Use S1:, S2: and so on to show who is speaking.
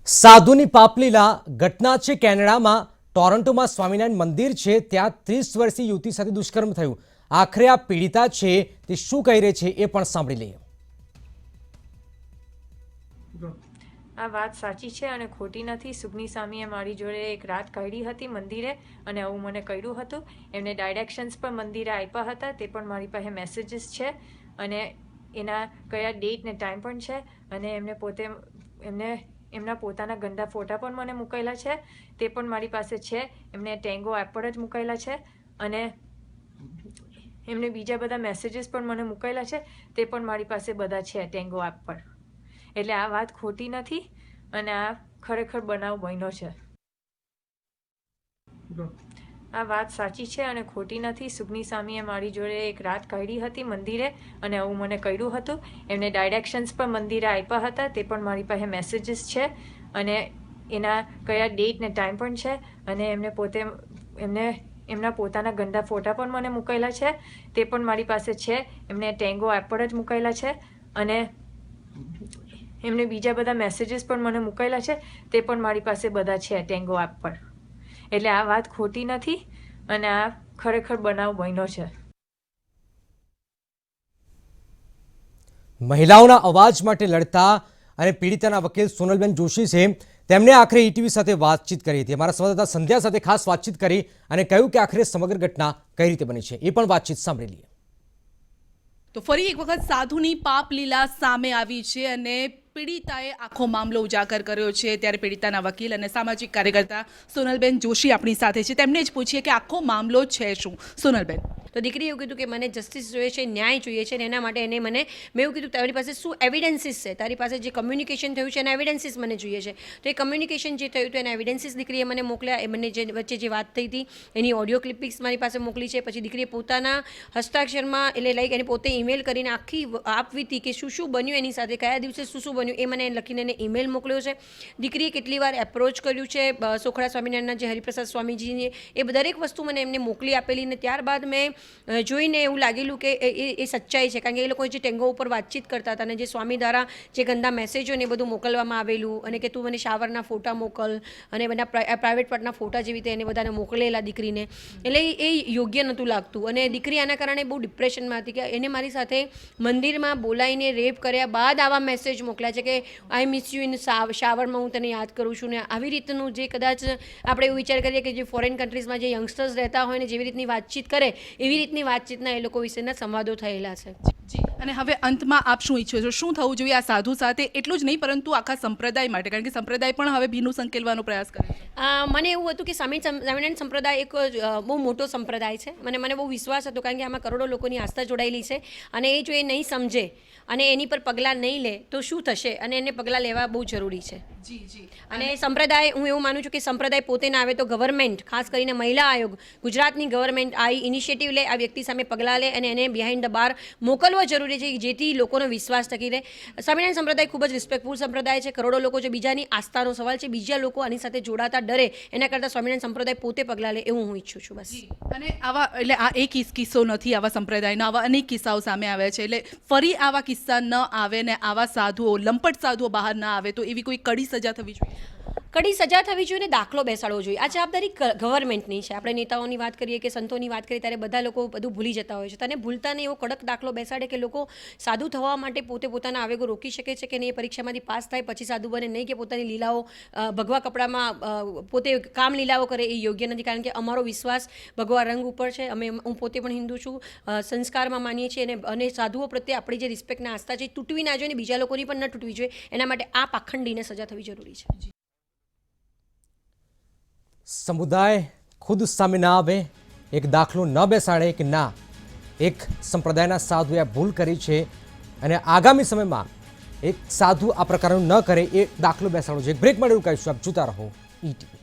S1: સાધુની પાપલીલા ઘટના છે કેનેડામાં ટોરન્ટોમાં સ્વામિનારાયણ મંદિર છે ત્યાં 30 વર્ષીય યુવતી સાથે દુષ્કર્મ થયું। આખરે આ પીડિતા છે તે શું કહી રહી છે એ પણ સાંભળી લઈએ।
S2: આ વાત સાચી છે અને ખોટી નથી। સુગની સામીએ મારી જોડે એક રાત કાઢી હતી મંદિરે અને આવું મને કહ્યું હતું। એમને ડાયરેક્શન્સ પણ મંદિરે આપ્યા હતા, તે પણ મારી પાસે મેસેજીસ છે અને એના કયા ડેટ ને ટાઈમ પણ છે અને એમને એમના પોતાના ગંદા ફોટા પણ મને મૂકેલા છે, તે પણ મારી પાસે છે। એમને ટેંગો એપ પર જ મૂકેલા છે અને એમને બીજા બધા મેસેજીસ પણ મને મૂકેલા છે, તે પણ મારી પાસે બધા છે ટેંગો એપ પર। એટલે આ વાત ખોટી નથી અને આ ખરેખર બનાવ બન્યો છે। આ વાત સાચી છે અને ખોટી નથી। સુગની સામીએ મારી જોડે એક રાત કાઢી હતી મંદિરે અને આવું મને કહ્યું હતું। એમને ડાયરેક્શન્સ પણ મંદિરે આપ્યા હતા, તે પણ મારી પાસે મેસેજીસ છે અને એના કયા ડેટ ને ટાઈમ પણ છે અને એમના પોતાના ગંદા ફોટા પણ મને મૂકેલા છે, તે પણ મારી પાસે છે। એમને ટેંગો એપ પર જ મૂકેલા છે અને એમને બીજા બધા મેસેજીસ પણ મને મૂકેલા છે, તે પણ મારી પાસે બધા છે ટેંગો એપ પર। એટલે આ વાત ખોટી નથી અને આ ખરેખર બનાવ બન્યો છે।
S1: મહિલાઓના અવાજ માટે લડતા અને પીડિતાના વકીલ સોનલબેન જોશી છે, તેમણે આખરે ઈટીવી સાથે વાતચીત કરી હતી। અમારા સંવાદદાતા સંધ્યા સાથે ખાસ વાતચીત કરી અને કહ્યું કે આખરે સમગ્ર ઘટના કઈ રીતે બની છે એ પણ વાતચીત સાંભળી લઈએ।
S3: તો ફરી એક વખત સાધુની પાપ લીલા સામે આવી છે અને પીડિતાએ આખો મામલો ઉજાગર કર્યો છે। ત્યારે પીડિતાના વકીલ અને સામાજિક કાર્યકર્તા સોનલબેન જોશી આપણી સાથે છે, તેમને જ પૂછીએ કે આખો મામલો છે શું। સોનલબેન,
S4: તો દીકરીએ એવું કીધું કે મને જસ્ટિસ જોઈએ છે, ન્યાય જોઈએ છે અને એના માટે મેં એવું કીધું તારી પાસે શું એવિડન્સીસ છે, તારી પાસે જે કમ્યુનિકેશન થયું છે એના એવિડન્સીસ મને જોઈએ છે। તો એ કમ્યુનિકેશન જે થયું હતું એના એવિડન્સીસ દીકરીએ મને મોકલ્યા। એ બંને જે વચ્ચે જે વાત થઈ હતી એની ઓડિયો ક્લિપિંગ્સ મારી પાસે મોકલી છે। પછી દીકરીએ પોતાના હસ્તાક્ષરમાં એટલે લાઈક એને પોતે ઈમેલ કરીને આખી આપવી હતી કે શું શું બન્યું એની સાથે, કયા દિવસે શું શું બન્યું એ મને લખીને એને ઈમેલ મોકલ્યો છે। દીકરીએ કેટલી વાર એપ્રોચ કર્યું છે સોખડા સ્વામિનારાયણના જે હરિપ્રસાદ સ્વામીજીને, એ દરેક વસ્તુ મને એમને મોકલી આપેલી ને ત્યારબાદ મેં જોઈને એવું લાગેલું કે એ સચ્ચાઈ છે, કારણ કે એ લોકો જે ટેંગો ઉપર વાતચીત કરતા હતા અને જે સ્વામી દ્વારા જે ગંદા મેસેજો ને એ બધું મોકલવામાં આવેલું અને કે તું મને શાવરના ફોટા મોકલ અને બધા પ્રાઇવેટ પાર્ટના ફોટા જેવી રીતે એને બધાને મોકલેલા દીકરીને, એટલે એ યોગ્ય નહોતું લાગતું અને દીકરી આના કારણે બહુ ડિપ્રેશનમાં હતી કે એને મારી સાથે મંદિરમાં બોલાવીને રેપ કર્યા બાદ આવા મેસેજ મોકલ્યા છે કે આઈ મિસ યુ ઇન શાવરમાં, હું તને યાદ કરું છું ને આવી રીતનું જે કદાચ આપણે એવું વિચાર કરીએ કે જે ફોરેન કન્ટ્રીઝમાં જે યંગસ્ટર્સ રહેતા હોય ને જેવી રીતની વાતચીત કરે એવી રીતની વાતચીતના એ લોકો વિશેના સંવાદો થયેલા છે।
S3: જી, અને હવે અંતમાં આપ શું ઈચ્છો છો, શું થવું જોઈએ આ સાધુ સાથે, એટલું જ નહીં પરંતુ આખા સંપ્રદાય માટે, કારણ કે સંપ્રદાય પણ હવે ભીનું સંકેલવાનો પ્રયાસ કરે છે?
S4: મને એવું હતું કે સ્વામિનારાયણ સંપ્રદાય એક બહુ મોટો સંપ્રદાય છે। મને બહુ વિશ્વાસ હતો કારણ કે આમાં કરોડો લોકોની આસ્થા જોડાયેલી છે અને એ જો એ નહીં સમજે અને એની પર પગલાં નહીં લે તો શું થશે અને એને પગલાં લેવા બહુ જરૂરી છે।
S3: જી જી,
S4: અને સંપ્રદાય, હું એવું માનું છું કે સંપ્રદાય પોતે ના આવે તો ગવર્મેન્ટ, ખાસ કરીને મહિલા આયોગ, ગુજરાતની ગવર્મેન્ટ આ ઇનિશિયેટિવ લે, આ વ્યક્તિ સામે પગલાં લે અને એને બિહાઇન્ડ ધ બાર મોકલવો જરૂરી છે જેથી લોકોનો વિશ્વાસ ટકી રહે। સ્વામિનારાયણ સંપ્રદાય ખૂબ જ રિસ્પેક્ટફુલ સંપ્રદાય છે। કરોડો લોકો છે, બીજાની આસ્થાનો સવાલ છે, બીજા લોકો આની સાથે જોડાતા ડરે એના કરતાં સ્વામિનારાયણ સંપ્રદાય પોતે પગલાં લે એવું હું ઈચ્છું છું બસ।
S3: અને આવા એટલે આ એક કિસ્સો નથી, આવા સંપ્રદાયના આવા અનેક કિસ્સાઓ સામે આવ્યા છે, એટલે ફરી આવા કિસ્સા ન આવે ને આવા સાધુઓ, લંપટ સાધુઓ બહાર ના આવે તો એવી કોઈ કડી સજા થવી જોઈએ?
S4: કડી સજા થવી જોઈએ ને દાખલો બેસાડવો જોઈએ। આ જવાબદારી ગવર્મેન્ટની છે। આપણે નેતાઓની વાત કરીએ કે સંતોની વાત કરીએ ત્યારે બધા લોકો બધું ભૂલી જતા હોય છે, તને ભૂલતા નહીં એવો કડક દાખલો બેસાડે કે લોકો સાધુ થવા માટે પોતે પોતાના આવેગો રોકી શકે છે કે નહીં, એ પરીક્ષામાંથી પાસ થાય પછી સાધુ બને, નહીં કે પોતાની લીલાઓ ભગવા કપડામાં પોતે કામ લીલાઓ કરે, એ યોગ્ય નથી। કારણ કે અમારો વિશ્વાસ ભગવા રંગ ઉપર છે। હું પોતે પણ હિન્દુ છું, સંસ્કારમાં માનીએ છીએ અને સાધુઓ પ્રત્યે આપણી જે રિસ્પેક્ટના આસ્થા છે તૂટવી ના જોઈએ ને બીજા લોકોની પણ ન તૂટવી જોઈએ। એના માટે આ પાખંડીને સજા થવી જરૂરી છે।
S1: સમુદાય ખુદ સામે ના આવે, એક દાખલો ન બેસાડે કે ના એક સંપ્રદાયના સાધુએ ભૂલ કરી છે અને આગામી સમયમાં એક સાધુ આ પ્રકારનું ન કરે એ દાખલો બેસાડવો છે। એક બ્રેક માટે એવું કહીશું, આપ જોતા રહો ઈટીવી।